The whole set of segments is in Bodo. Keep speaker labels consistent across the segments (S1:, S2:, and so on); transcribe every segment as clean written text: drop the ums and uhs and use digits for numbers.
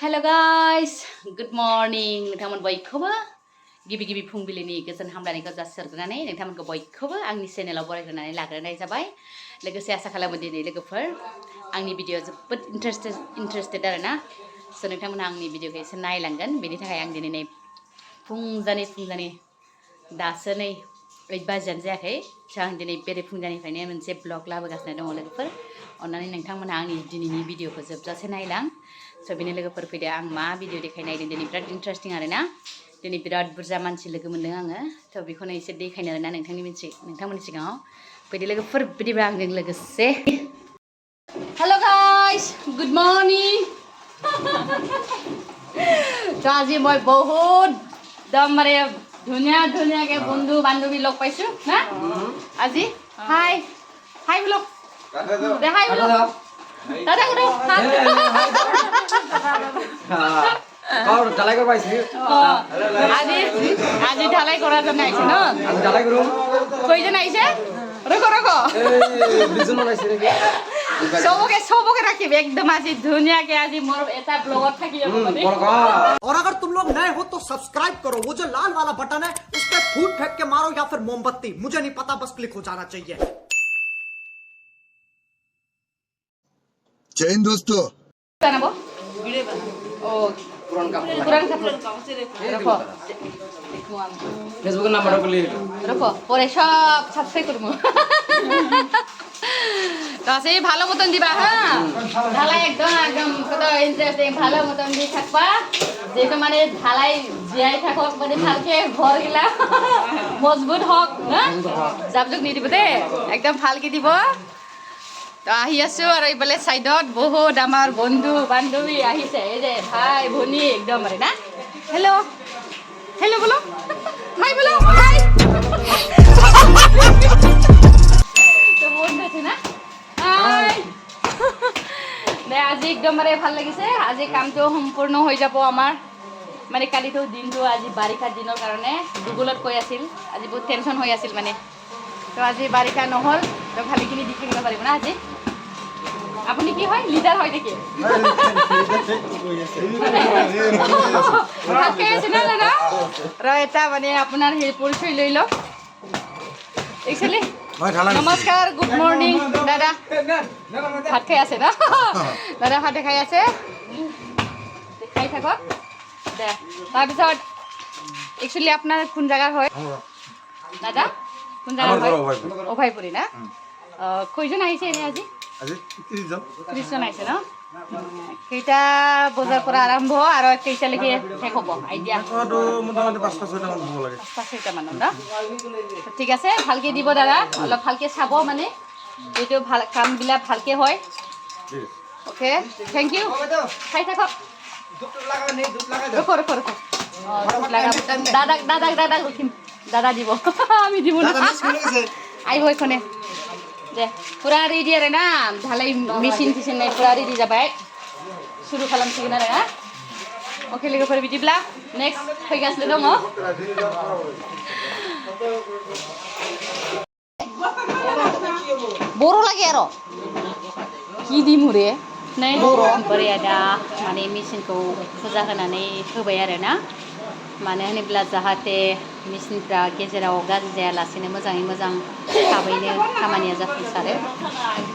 S1: Hello guys, good morning. नोंथांमोन बयखौबो गिबि फुंबिलिनि गोजोन हामलायनायखौ जासिहरग्रोनानै नोंथांमोनखौ बयखौबो आंनि चेनेलाव बरायग्रोनानै लाग्रोनाय जाबाय। लोगोसे आसा खालामो दिनै लोगोफोर आंनि भिडिअ जोबोद इन्टारेस्टेड आरोना। स' नोंथांमोनहा आंनि भिडिअखौ एसे नायलांगोन। बेनि थाखाय आं दिनै नै फुंजानि दासो नै 8 बाजियानो जायाखै। स' आं दिनै बेरे फुंजानिफ्रायनो मोनसे ब्लग लाबोगासिनो दङ लोगोफोर। अन्नानै नोंथांमोनहा आंनि दिनैनि भिडिअखौ जोबजासे नायलां। स' बेनो लोगोफोर फैदो आं मा भिडिअ देखायनो नागिरदों दिनै बिराद इन्टारेस्टिं आरोना। दिनै बिराद बुरजा मानसि लोगो मोनदों आङो। थ' बेखौनो एसे देखायनो आरोना नोंथांमोननि सिगाङाव। फैदो लोगोफोर बिदिब्ला आंजों लोगोसे हेलो गाइस गुड मर्निं। তো আজি মই বহুত একদম মানে ধুনীয়াকে বন্ধু বান্ধৱী লগ পাইছো না আজি। হাই হাই বোলো দে হাই বোলো দাদা বোলো
S2: और ढलाई कर पाइছি
S1: আজি ঢালাই করার জন্য আইছে না
S2: आज ढलाई करू
S1: কয়জন আইছে রকো
S2: ए बिजुन बनाइছি रे
S1: সবকে রাখিবে একদম আজি ধুনীয়াকে আজি মোর এটা ব্লগত থাকি যাব মানে।
S3: और अगर तुम लोग नए हो तो सब्सक्राइब करो, वो जो लाल वाला बटन है उस पर फूट फेंक के मारो या फिर मोमबत्ती, मुझे नहीं पता, बस क्लिक हो जाना चाहिए।
S4: जैन दोस्तों
S1: বানাবো ও
S2: पुरान का
S1: পুরান কাপড় রাখো
S2: फेसबुक नाम बड़ा लिए
S1: রাখো পরে সব সাবস্ক্রাইব করবো। তো আছে ভালো মতন দিবা হ্যাঁ ঢালাই একদম কত ইন্টারেস্টিং ভালো মতন দিয়ে থাকবা যেটা মানে ঢালাই জিয়াই থাকক মানে ভালকে ঘর গিলা মজবুত হক হ্যাঁ জাবজুক নিদিব দে একদম ভালকে দিব। তো আহি আছো আর এইফালে সাইডত বহুত আমার বন্ধু বান্ধবী আহিছে এই যে ভাই ভনী একদম মানে না। হেল্ল' হেল্ল' বলো হাই বলো হাই তো বন্ধু আছে না হাই দে আজি একদম মানে ভাল লাগিছে। আজি কামটো সম্পূৰ্ণ হৈ যাব আমাৰ মানে কালিতো দিনটো আজি বাৰিষাৰ দিনৰ কাৰণে গুগলত কৈ আছিল আজি বহুত টেনশ্যন হৈ আছিল মানে। তো আজি বাৰিষা নহ'ল তো ভালেখিনি দি থাকিব পাৰিব না আজি। আপুনি কি হয় লিডাৰ হয় নেকি এটা মানে আপোনাৰ সেই পৰিচয় লৈ লওক একচুৱেলি। নমস্কাৰ গুড মৰ্নিং দাদা ভাত খাই আছে ন দাদা ভাতে খাই আছে খাই থাকক দে। তাৰপিছত একচুৱেলি আপোনাৰ কোন জেগাৰ হয় দাদা কোন জেগাৰ হয় অভয়পুৰী না। কেইজন আহিছে এনে আজি 30 জন আহিছে ন। কেইটা বজাৰ পৰা আৰম্ভ আৰু কেইটালৈকে শেষ হ'ব আইডিয়া?
S4: মোটামুটি 5-6টা মান হ'ব লাগে।
S1: 5-6টা মানত ন ঠিক আছে ভালকে দিব দাদা অলপ ভালকে চাব মানে এইটো ভাল কামবিলাক ভালকে হয়। অ'কে থেংক ইউ খাই থাকক ৰখো দাদাক ৰখিম দাদা দিব আমি দিব না আহিব এইখনে दे पुरा रेडी आरो ना ढाলাই मेसिन नै पुरा रेडी जाबाय सुरु खालामसिगोन आरो ना। अके लोगोफोर बिदिब्ला नेक्स्ट फैगासिनो दङ बर' লাগে आरो কি दिमु रे नै बर' बोरै दा माने मेसिनखौ फुजा होनानै होबाय आरो ना। मानो होनोब्ला जाहाथे मेसिनफ्रा गेजेराव गाज्रि जायालासेनो मोजाङै मोजां थाबैनो खामानिया जाफुंसारो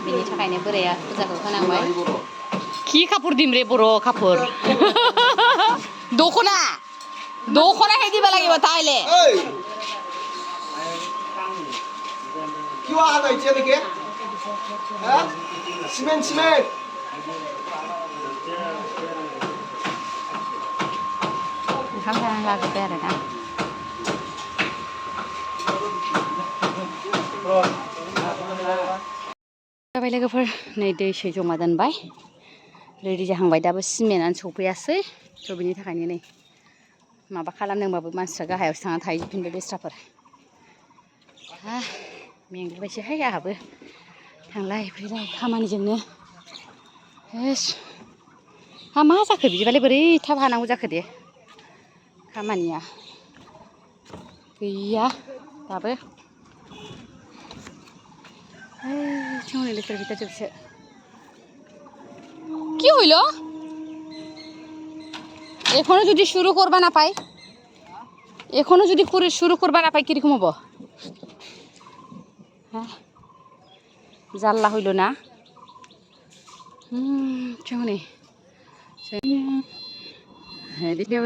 S1: बेनि थाखायनो बोराया फुजाखौ होनांबाय। কি কাপোৰ দিম ৰে बर' কাপোৰ দখনাহে দিব লাগিব তাইলে
S3: क्यों आ गई चल के सीमेंट
S1: ओंखाम जानानै लाग्रोबाय आरो ना। जाबाय लोगोफोर नै दै सै जमा दोनबाय रेडि जाहांबाय दाबो सिमेन्टआनो सफैयासै। थ' बिनि थाखायनो नै माबा खालामदोंबाबो मानसिफ्रा गाहायावसो थांनानै थाहैजोबफिनबाय बेस्राफोर मेंग्लिबायसोहाय आंहाबो थांलाय फैलाय खामानिजोंनो। मा जाखो बिदिबालाय बोरै थाब हानांगौ जाखो दे खामानिया गैया दाबो হইলে লিখের ভিতরে চলছে কি হইল এখনো যদি শুরু করবা না পাই, এখনো যদি শুরু করবা না পাই কিরকম হবো? হ্যাঁ জাল্লা হইল না। কেমনি হ্যাঁ দিলে আর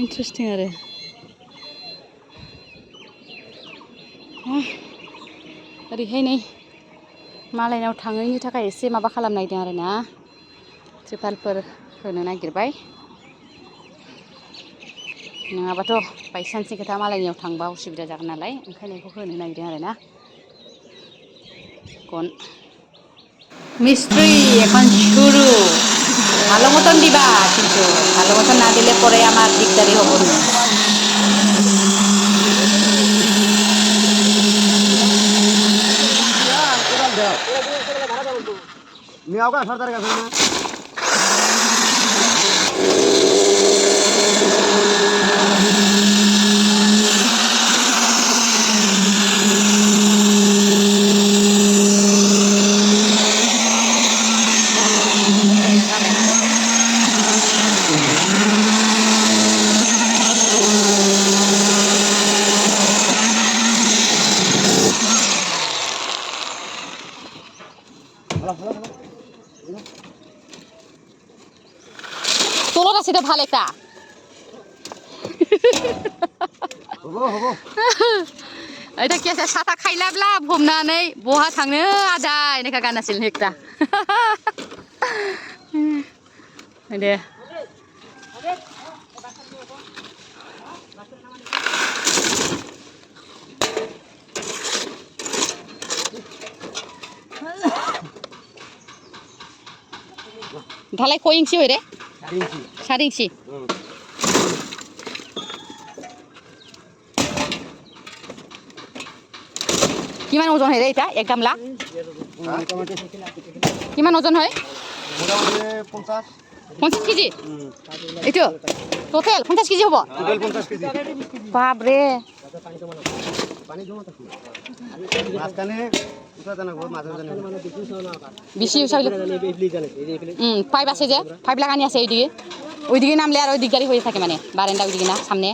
S1: ইন্টারেস্টিং আরে ओरैहाय नै मालायनाव थाङैनि थाखाय एसे माबा खालामनायदों आरो ना त्रिपालफोर होनो नागिरबाय नङाबाथ' बायसान्सनि खोथा मालायनियाव थांबा उसुबिदा जागोन नालाय ओंखायनो बेखौ होनो नागिरदों आरो ना गन মিস্ত্রি এখন শুরু ভালো মতন দিবা কিন্তু ভালো মতন না দিলে পরে আমার দিকদারি হবো না
S2: मियावगा सरदार का ना
S1: তোলা সেটা ভালো একটা এটা কি আছে সাতা খাইलाब्ला हमनानै बहा थांनो आदाय नेखा गानासिल हेक्टा दे ঢালাই কয় ইঞ্চি হয় রে 4 ইঞ্চি কিমান ওজন হয় রে এটা এক গামলা কিমান ওজন হয়
S2: मोटामुटी
S1: 50 কেজি এইটো টোটাল 50 কেজি হ'ব
S2: টোটাল 50 কেজি
S1: বাপ রে
S2: পানি জমা থাকে মাঝখানে উঠাতে না গো মাঝে মাঝে
S1: বেশি উঠাইলে পাইপ আছে যে পাইপ লাগানি আছে এইদিকে ওইদিকে নামলে আর ওই দিক গাড়ি হয়ে থাকে মানে বারান্দা ওইদিকে না সামনে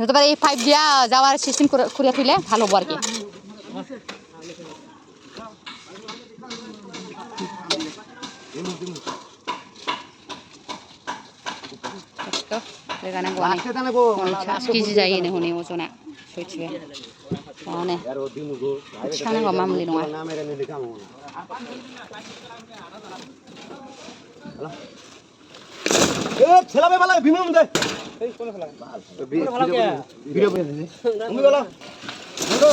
S1: হতে পারে এই পাইপ দিয়া যাওয়ার সিস্টেম করে থইলে ভালো হবো আর কি কেজি যায় এনে হনে ওজনা সইছিবে মানে সানাঙ্গ মামলি নङा
S2: এ ছেলাবে বালা বিমা মন্দে এই কোন ফেলা ভিডিও বানাইছে তুমি বলো বলো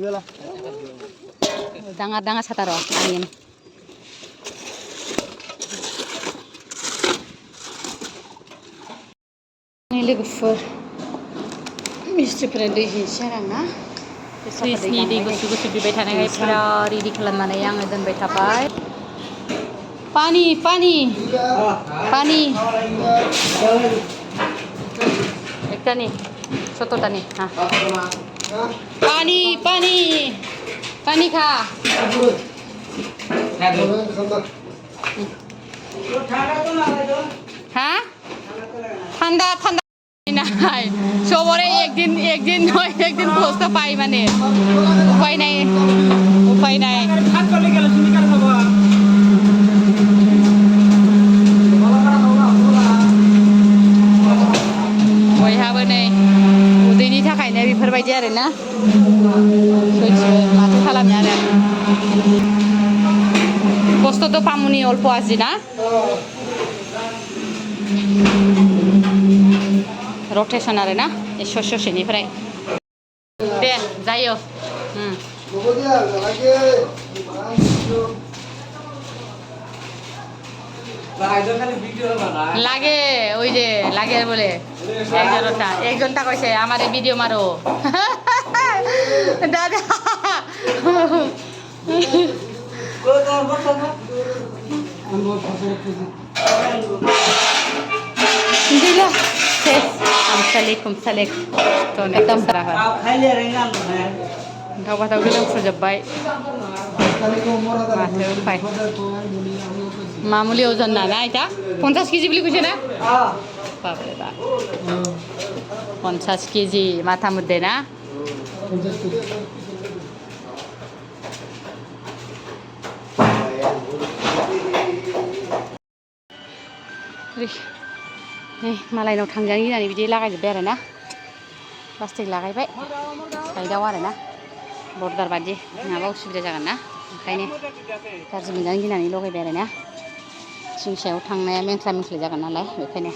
S2: মিলা
S1: ডাঙা ছাতা র আনিন लोगोफोर मिस्ट्रिफोरा दै हैनोसै फ्रिजनि दै गुसु गुसु बिबाय थानायखाय फुरा रेडि खालामनानै आङो दोनबाय थाबाय पानी पानी पानी एकटानि 70टानि हा पानी पानी पानी खा हाँ ঠান্ডা ঠান্ডা নাই সবরে একদিন নয় একদিন কষ্ট পাই মানে উপায় নাই बयहाबो नै उदैनि थाखायनो बेफोरबायदि आरोना माथो खालामनो आरो खस्थ'थ' पामुनि अल्प आजि ना रटेसन आरो ना ससेनिफ्राय दे जायो লাগে ওই যে লাগে বলে একজনটা কইছে আমারে ভিডিও মারো দাদা দিলা শেষ আমসালেকুম সালেক তো একদম সারা হয় अन्थाव बाथाव गोलोमफ्रुजोब्बाय माथो उफाय मामुलि अजन ना आइता 50 केजि বুলি কৈছে না बापरे बाप 50 केजि माथा मुद्दे ना मालायनाव थांजानो गिनानै बिदि लागायजोब्बाय आरो ना प्लास्टिक लागायबाय साइडआव आरो ना बर्डार बादि नङाबा उसुबिदा जागोन ना ओंखायनो गाज्रि मोनजानो गिनानै लगायबाय आरो ना थिं सायाव थांनाया मेंख्ला मेंख्लि जागोन नालाय बेखायनो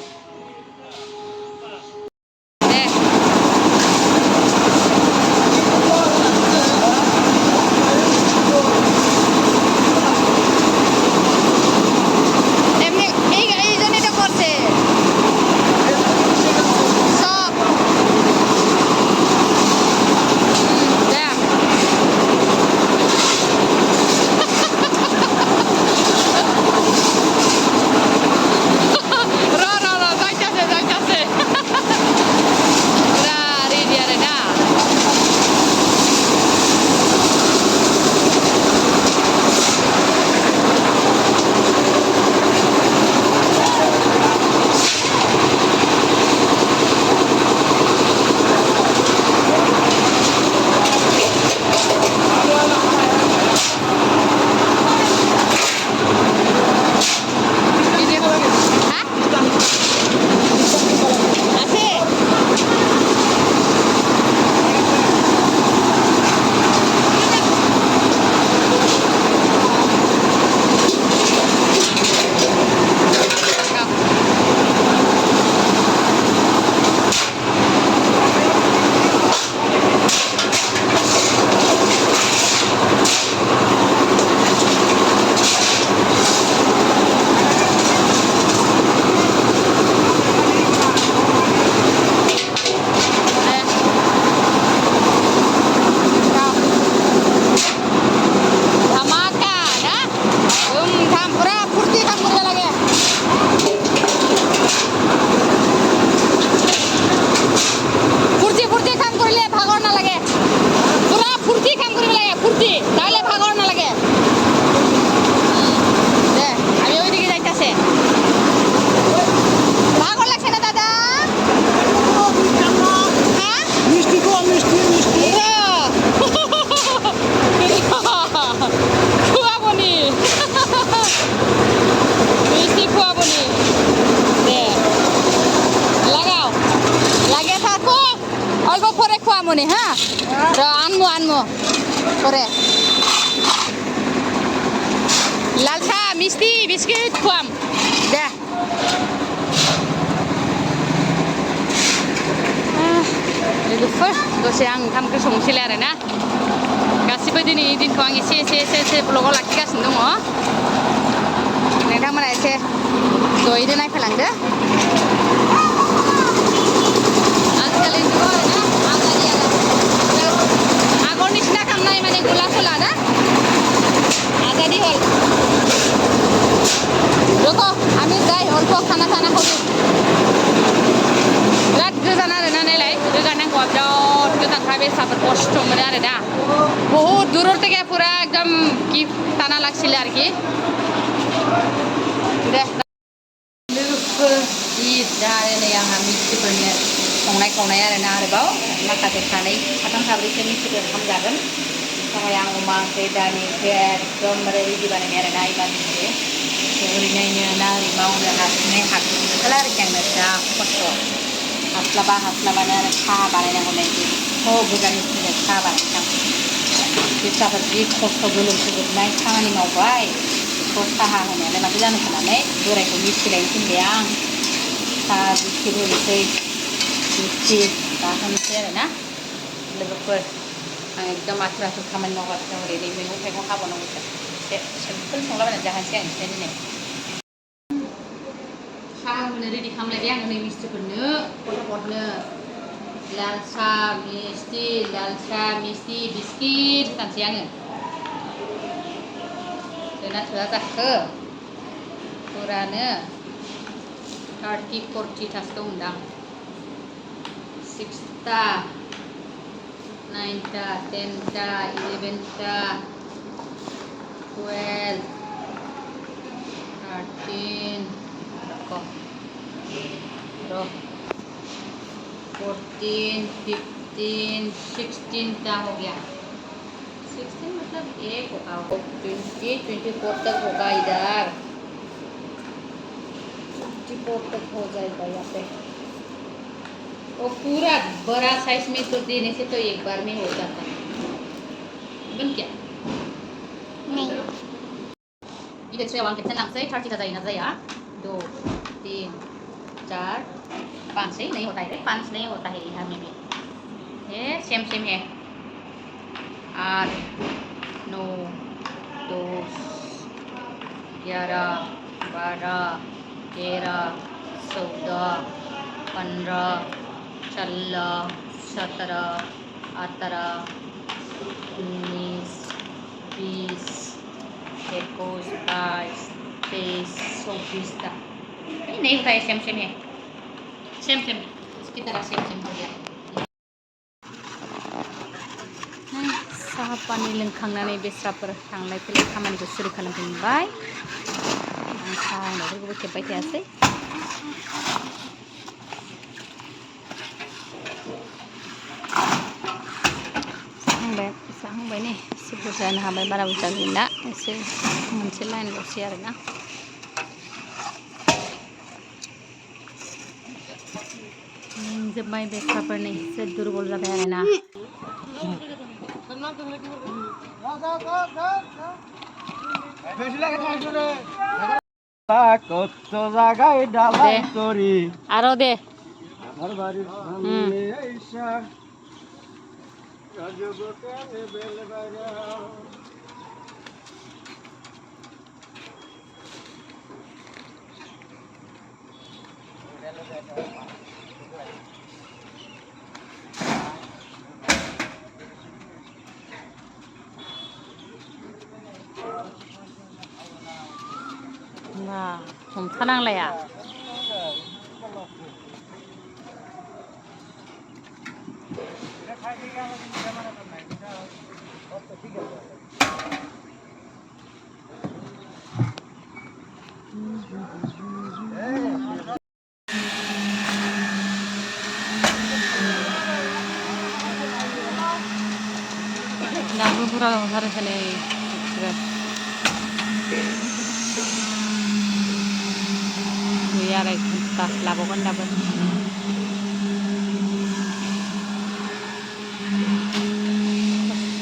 S1: moni ha ro anmo kore lalsa misti biscuit kuam de लोगोफोर दसे आं ओंखाम ओंख्रि संसैलाय आरो ना गासिबो दिनै दिनखौ आं एसे ब्लगाव लाखिगासिनो दङ नोंथांमोना एसे जयैनो नायफैलांदो आजिखालि जुगाव आरो ना आगरनि सिना खालामनाय माने गला सला ना आजादी हल देखो আমি যাই অল্প খানা খানা খাবো बिराद गोजान आरो ना नायलाय रोगानांगौआ बिराद गोजानखा बेसाफोर खस्थ' मोनो आरो दा बहुत दूर থেকে পুরা একদম কি টানা লাগছিল আর কি दे लोगोफोर दा नै आंहा मिस्टिफोरनो संनाय खावनाय आरो ना आरोबाव माखासे सानै साथाम साब्रैसो मिस्टिफोर ओंखाम जागोन थाखाय आं अमा ओंख्रि दालि ओंख्रि एकदमबारे रेडि बानायनाय आरो ना इमारजेन्सि ओरैनो ना ओरै मावनो हाथ'ला आरोखि आंनो जा खस्थ' हास्लाबानो आरो साहा बानायनांगौ नायदि गोजाननिफ्राय साहा बानायनांगौ फिसाफोर जि खस्थ' गोलोमफुजोबनाय खामानि मावबाय बेखौ साहा होनायालाय माथो जानो साननानै बोरायखौ मिथिलायनो थिनबाय आं साहा बिस्किट होनोसै मिथि जाहोनोसै आरो ना लोगोफोर आं एकदम आथुर खामानि मावगासिनो दं ओरैनो मैगं थाइगं हाबावनांगौसो एसे सिम्पोल संलाबायनानै जाहोनोसै आं एसे दिनै साहा होनो रेडि खालामलायबाय आङो नै मिस्टिफोरनो फट'फटनो लाल साहा मिस्टि बिस्किट सानसै आङो थोना थोआ जाखो फुरानो 30-40 थासो दंदां 6टा 9 9টা 10টা 11টা 12 13 14 15 16टा हो गया 16 मतलब एक होगा 20 24 तक होगा इधर 24 तक हो जाएगा यहाँ पे वो पूरा बड़ा साइज में तो देने से तो एक बार में हो जाता है बन क्या नहीं इधर से वहाँ कितना नाम से 30 का जाएगा जाया 2 3 4 5 से नहीं होता है 5 नहीं होता है यहाँ में भी ये सेम है 8 9 10 11 12 13 14 15 16 17 18 19 20 21 22 23 24 का ये नहीं होता है सेम है सेम इसकी तरह सेम हो गया साहा पानी लोंखांनानै बेस्राफोर थांलाय फैलाय खामानिखौ सुरु खालामफिनबाय आं साहा होनायफोरखौबो खेबबाय थायासै जाहांबाय ने एसे बुरजानो हाबाय बारा बुरजा गैला एसे मोनसे लाइनल'सै आरोना जोब्बाय बेस्राफोर नै एसे दुरबल जाबाय आरोना
S2: কত জায়গায় ডালাই তরি
S1: আরো দে
S2: আমার বাড়ির সামনে আইসা রাজগোটে বেল বাজা
S1: Nah, हमथानांलाया दाबो बुरजा ओंखारो खालै गैया आरो घन्टा लाबावगोन दाबो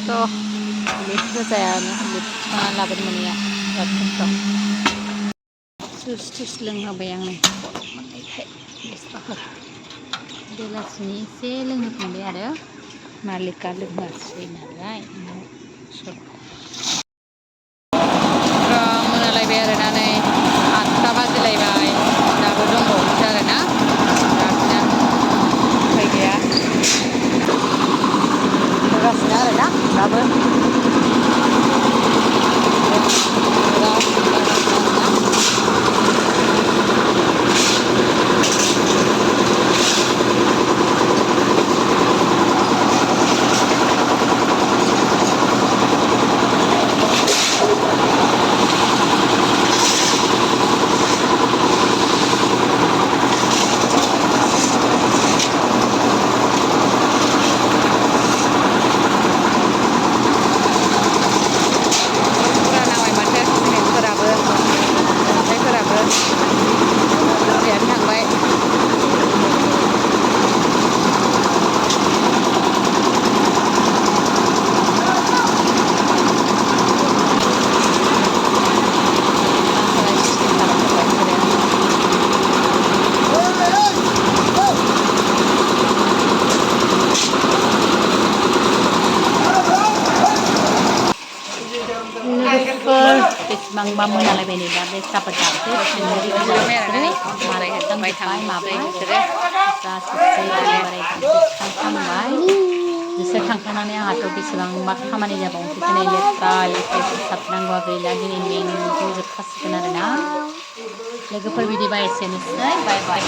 S1: खस्थ' लेट जायानो लेट थांनानै लाबोनो मोनैया बिराद खस्थ' जुस लोंहोबाय आं नै मोननायखाय बेस्राफोर बेलासिनि एसे लोंहोखांबाय आरो मालिकआ लोंहोआसै नालाय मोनालायबाय आरोना नै 8टा बाजिलायबाय दाबो दंबावोसो आरोना बिरादनो उफाय गैया होगासिनो आरोना दाबो बेसेबांबा मोनालायबाय नै दा बे सापात जाबसै माराय थांबाय माबाय बिसोरो जासिसै बाराय थांखांबाय बिसोर थांखांनानै आंहाथ' बेसेबांबा खामानि जाबावनोसै दिनै लेथ्रा लेथ्रि फोसाबनांगौआ गैला दिनै मेंगुजोबखासिगोन आरोना लोगोफोर बिदिबा एसेनोसै बाय बाय